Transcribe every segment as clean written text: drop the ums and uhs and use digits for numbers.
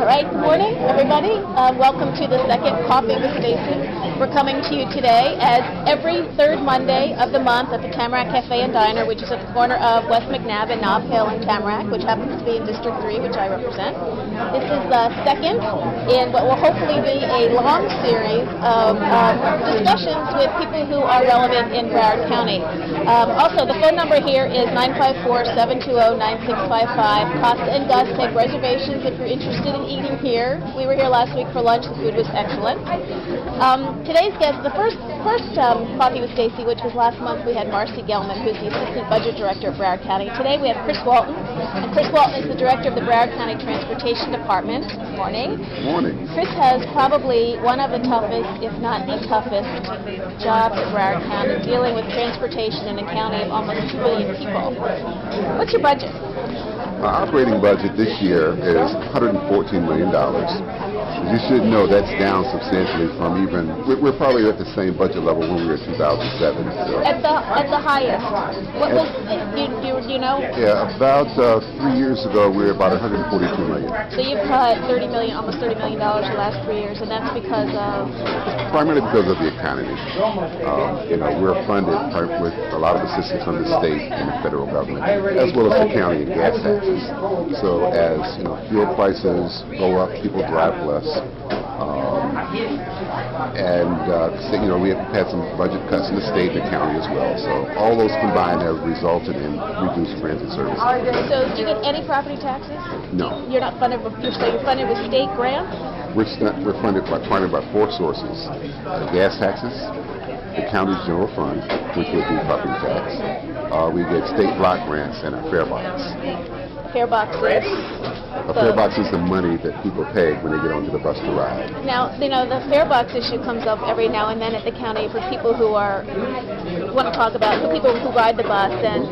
All right, good morning, everybody. Welcome to the second Coffee with Stacy. We're coming to you today as every third Monday of the month at the Tamarac Cafe and Diner, which is at the corner of West McNab and Nob Hill in Tamarac, which happens to be in District 3, which I represent. This is the second in what will hopefully be a long series of discussions with people who are relevant in Broward County. Also, the phone number here is 954-720-9655. Costa and Gus take reservations if you're interested in eating here. We were here last week for lunch. The food was excellent. Today's guest, the first Coffee with Stacy, which was last month, we had Marcy Gelman, who's the Assistant Budget Director of Broward County. Today we have Chris Walton, and Chris Walton is the Director of the Broward County Transportation Department. Morning. Morning. Chris has probably one of the toughest, if not the toughest, jobs at Broward County, dealing with transportation in a county of almost 2 million people. What's your budget? Our operating budget this year is $114 million. As you should know, that's down substantially from we're probably at the same budget level when we were in 2007. So. At the highest. What was, do you know? Yeah, about 3 years ago, we were about $142 million. So you've cut almost $30 million the last 3 years, and that's because of? Primarily because of the economy. We're funded with a lot of assistance from the state and the federal government, as well as the county and gas taxes. So as fuel prices go up, people drive less. We have had some budget cuts in the state and the county as well. So all those combined have resulted in reduced transit services. So do you get any property taxes? No. You're not funded. You're funded with state grants? We're funded by 4 sources: gas taxes, the county's general fund, which would be property tax. We get state block grants and a fare box. Fare box is? A fare box is the money that people pay when they get onto the bus to ride. Now, the fare box issue comes up every now and then at the county for people who want to talk about the people who ride the bus, and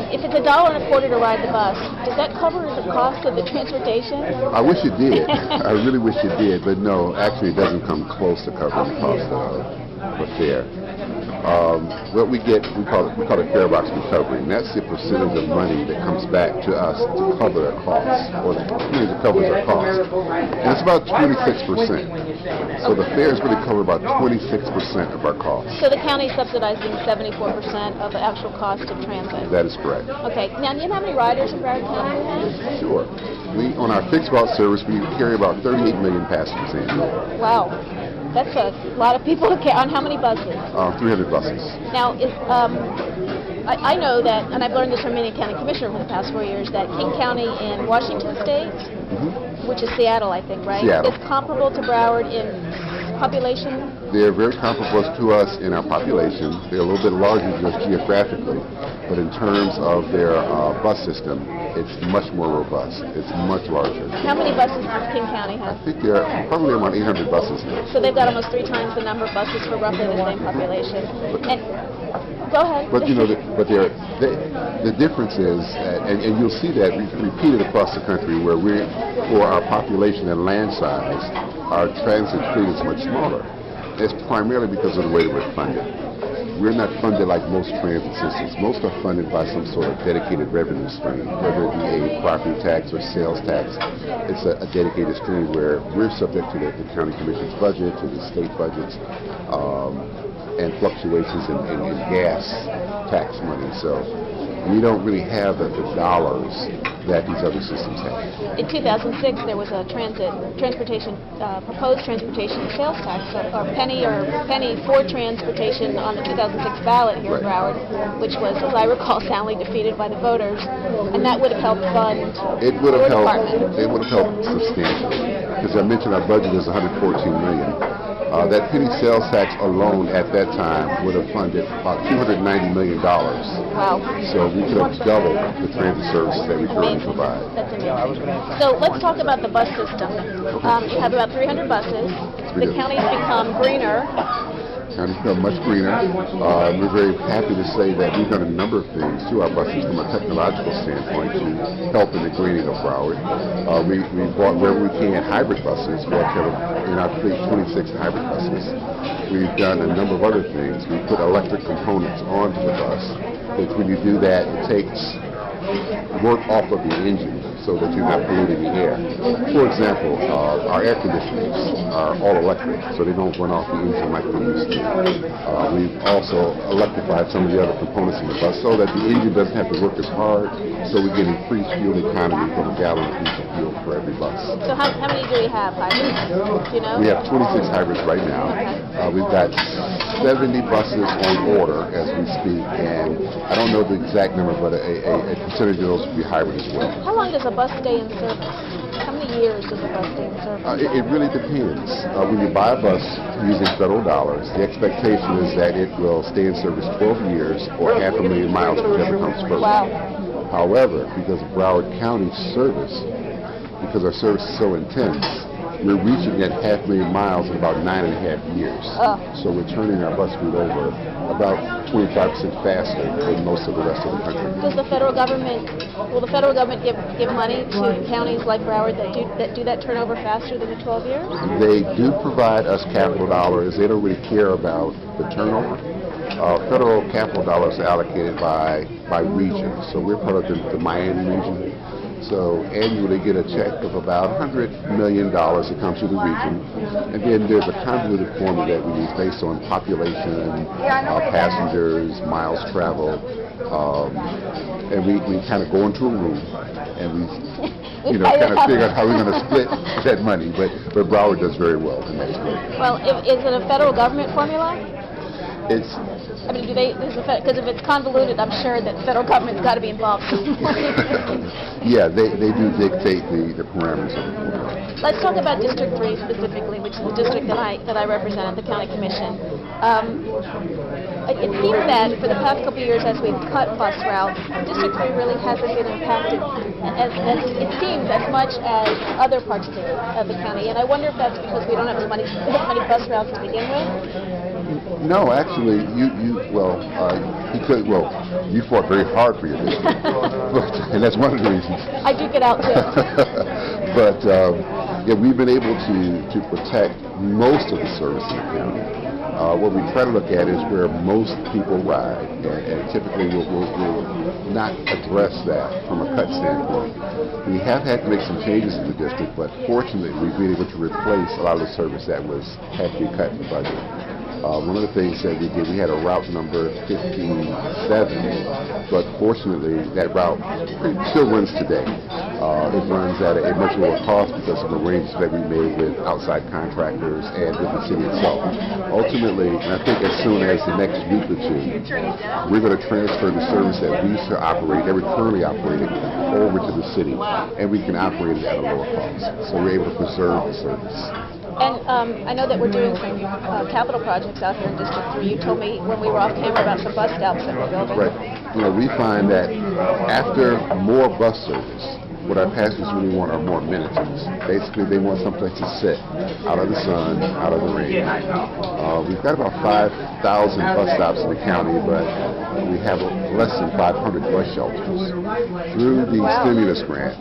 if it's $1.25 to ride the bus, does that cover the cost of the transportation? I wish it did. I really wish it did, but no, actually it doesn't come close to covering the cost of the fare. What we get, we call it fare box recovery, and that's the percentage of money that comes back to us to cover our costs, or that covers our costs. And it's about 26%. So the fare is really covered about 26% of our costs. So the county is subsidizing 74% of the actual cost of transit. That is correct. Okay. Now, do you know how many riders in Broward County? Sure. On our fixed route service, we carry about 38 million passengers annually. Wow. That's a lot of people to carry. On how many buses? 300 buses. Now, I know that, and I've learned this from many county commissioners for the past 4 years, that King County in Washington State, which is Seattle, I think, right? Seattle. Is comparable to Broward in population? They're very comparable to us in our population. They're a little bit larger just geographically, but in terms of their bus system, it's much more robust. It's much larger. How many buses does King County have? I think there are probably around 800 buses there. So they've got almost 3 times the number of buses for roughly the same population. Go ahead. But the difference is, and you'll see that repeated across the country, where for our population and land size, our transit fleet is much smaller. It's primarily because of the way we're funded. We're not funded like most transit systems. Most are funded by some sort of dedicated revenue stream, whether it be a property tax or sales tax. It's a dedicated stream where we're subject to the county commission's budget, to the state budgets, and fluctuations in gas tax money. So we don't really have the dollars that these other systems have. In 2006, there was a proposed transportation sales tax, or penny for transportation on the 2006 ballot here in Broward, which was, as I recall, soundly defeated by the voters, and that would have helped fund It would have helped substantially, because I mentioned our budget is $114 million. That penny sales tax alone at that time would have funded about $290 million. Wow. So we could have doubled the transit services that we currently provide. That's amazing. So let's talk about the bus system. You have about 300 buses. The county's become greener. And become much greener. We're very happy to say that we've done a number of things to our buses from a technological standpoint to help in the greening of Broward. We bought, where we can, hybrid buses. We have in our fleet 26 hybrid buses. We've done a number of other things. We put electric components onto the bus, which when you do that, it takes work off of the engine. so that you're not polluting the air. For example, our air conditioners are all electric, so they don't run off the engine like they used to. We've also electrified some of the other components in the bus so that the engine doesn't have to work as hard, so we get increased fuel economy from a gallon of diesel fuel for every bus. So how many do we have, hybrids? Do you know? We have 26 hybrids right now. We've got 70 buses on order as we speak, and I don't know the exact number, but a percentage of those will be hybrid as well. How long does a bus stay in service? How many years does a bus stay in service? It really depends. When you buy a bus using federal dollars, the expectation is that it will stay in service 12 years or 500,000 miles, whichever comes first. Wow. However, because of Broward County's service, because our service is so intense, we're reaching that 500,000 miles in about 9.5 years. So we're turning our bus fleet over about 25% faster than most of the rest of the country. Does the federal government, will the federal government give money to counties like Broward that do that turnover faster than the 12 years? They do provide us capital dollars. They don't really care about the turnover. Federal capital dollars are allocated by region. So we're part of the Miami region. So annually get a check of about $100 million that comes to the region. And then there's a convoluted formula that we use based on population, passengers, miles traveled. And we kind of go into a room and we kind of figure out how we're going to split that money. But Broward does very well, and that's great. Well, is it a federal government formula? It's. I mean, because if it's convoluted, I'm sure that the federal government's got to be involved. Yeah, they do dictate the parameters of the formula. Let's talk about District 3 specifically, which is the district that I represent at the County Commission. It seems that for the past couple of years, as we've cut bus routes, District 3 really hasn't been impacted, as it seems, as much as other parts of the county. And I wonder if that's because we don't have as many bus routes to begin with. No, actually, you fought very hard for your district, and that's one of the reasons. I do get out too. But yeah, we've been able to protect most of the service in the county. What we try to look at is where most people ride, and typically we'll not address that from a cut standpoint. We have had to make some changes in the district, but fortunately we've been able to replace a lot of the service that had to be cut in the budget. One of the things that we did, we had a route number 1570, but fortunately that route still runs today. It runs at a much lower cost because of the arrangements that we made with outside contractors and with the city itself. Ultimately, and I think as soon as the next week or two, we're going to transfer the service that we used to operate, that we're currently operating, over to the city, and we can operate it at a lower cost. So we're able to preserve the service. And I know that we're doing some capital projects out here in District 3. You told me when we were off camera about some bus stops that we're building. Right. We find that after more bus service, what our passengers really want are more amenities. Basically, they want someplace to sit, out of the sun, out of the rain. We've got about 5,000 bus stops in the county, but we have less than 500 bus shelters. Through the stimulus grant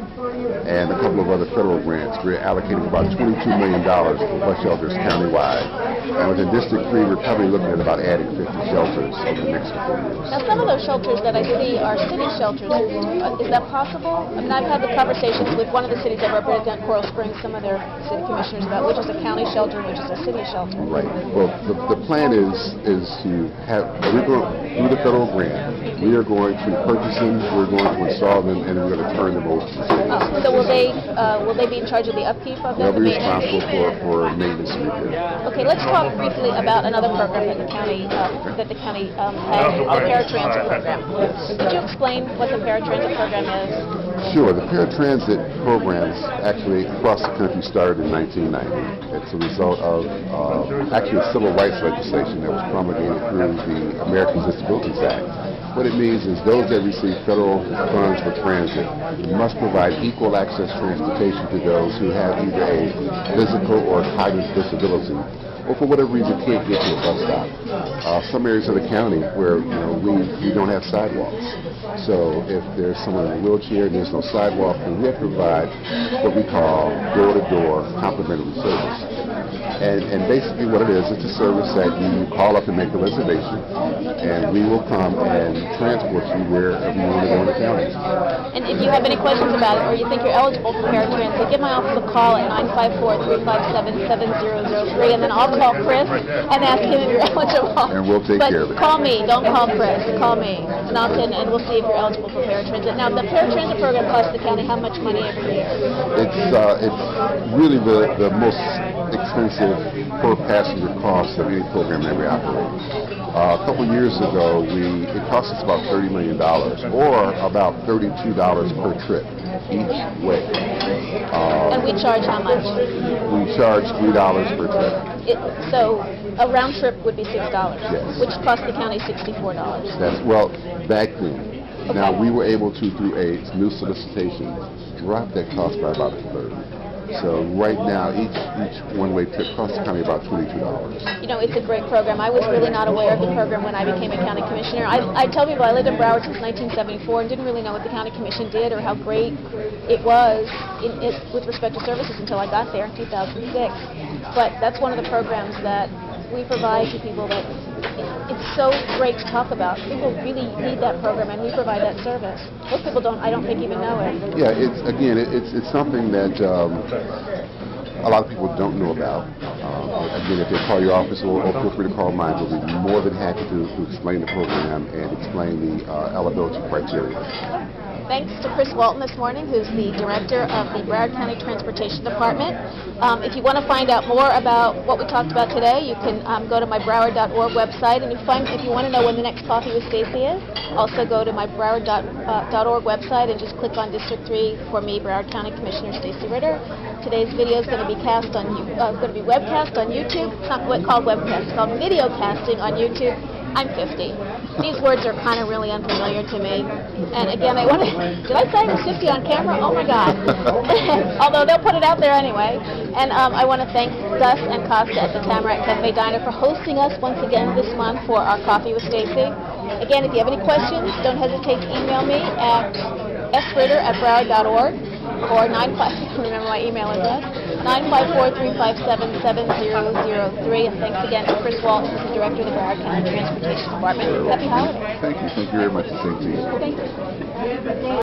and a couple of other federal grants, we're allocating about $22 million for bus shelters countywide. And within District 3, we're probably looking at about adding 50 shelters over the next couple of years. Now, some of those shelters that I see are city shelters. Is that possible? I mean, I've had the conversations with one of the cities that represent Coral Springs, some of their city commissioners, about which is a county shelter and which is a city shelter. Right. Well, the plan is to have, through the federal grant, we are going to purchase them, we're going to install them, and we're going to turn them over to the city. So will they be in charge of the upkeep of them? They'll be responsible for maintenance and repair. Okay, let's talk briefly about another program that the county has, the paratransit program. Could you explain what the paratransit program is? Sure. The paratransit programs actually across the country started in 1990. It's a result of actually civil rights legislation that was promulgated through the Americans with Disabilities Act. What it means is those that receive federal funds for transit must provide equal access transportation to those who have either a physical or cognitive disability or for whatever reason can't get to a bus stop. Some areas of the county where we don't have sidewalks. So if there's someone in a wheelchair and there's no sidewalk, then we have to provide what we call door-to-door complimentary service. And basically what it is, it's a service that you call up and make a reservation, and we will come and transport you wherever you want to go in the county. And if you have any questions about it, or you think you're eligible for paratransit, give my office a call at 954-357-7003, and then I'll call Chris and ask him if you're eligible. And we'll take care of it. Call me, don't call Chris, call me, and we'll see if you're eligible for paratransit. Now, the paratransit program costs the county how much money every year? It's really the most expensive per passenger cost of any program that we operate. A couple years ago, it cost us about $30 million, or about $32 per trip each way. And we charge how much? We charge $3 per trip. So a round trip would be $6, yes, which cost the county $64. Back then. Okay. Now, we were able to, through a new solicitation, drop that cost by about a third. So right now, each one-way trip costs the county about $22. You know, it's a great program. I was really not aware of the program when I became a county commissioner. I tell people I lived in Broward since 1974 and didn't really know what the county commission did or how great it was with respect to services until I got there in 2006. But that's one of the programs that we provide to people that it's so great to talk about. People really need that program, and we provide that service. Most people I don't think even know it. Yeah, it's something that a lot of people don't know about. Again, if they call your office or feel free to call mine, we'll be more than happy to explain the program and explain the eligibility criteria. Thanks to Chris Walton this morning, who's the director of the Broward County Transportation Department. If you want to find out more about what we talked about today, you can go to my Broward.org website, and if you want to know when the next Coffee with Stacy is, also go to my Broward.org website and just click on District 3 for me, Broward County Commissioner Stacy Ritter. Today's video is going to be webcast on YouTube. It's not called webcast; it's called video casting on YouTube. I'm 50. These words are kind of really unfamiliar to me. And again, did I say I was 50 on camera? Oh my God. Although they'll put it out there anyway. And I want to thank Gus and Costa at the Tamarac Cafe Diner for hosting us once again this month for our Coffee with Stacy. Again, if you have any questions, don't hesitate to email me at sritter@broward.org or I don't remember my email address, 954-357-7003. And thanks again to Chris Walton, who's the director of the Broward County Transportation Department. Happy holidays. Thank you. Thank you very much. The same to you. Thank you.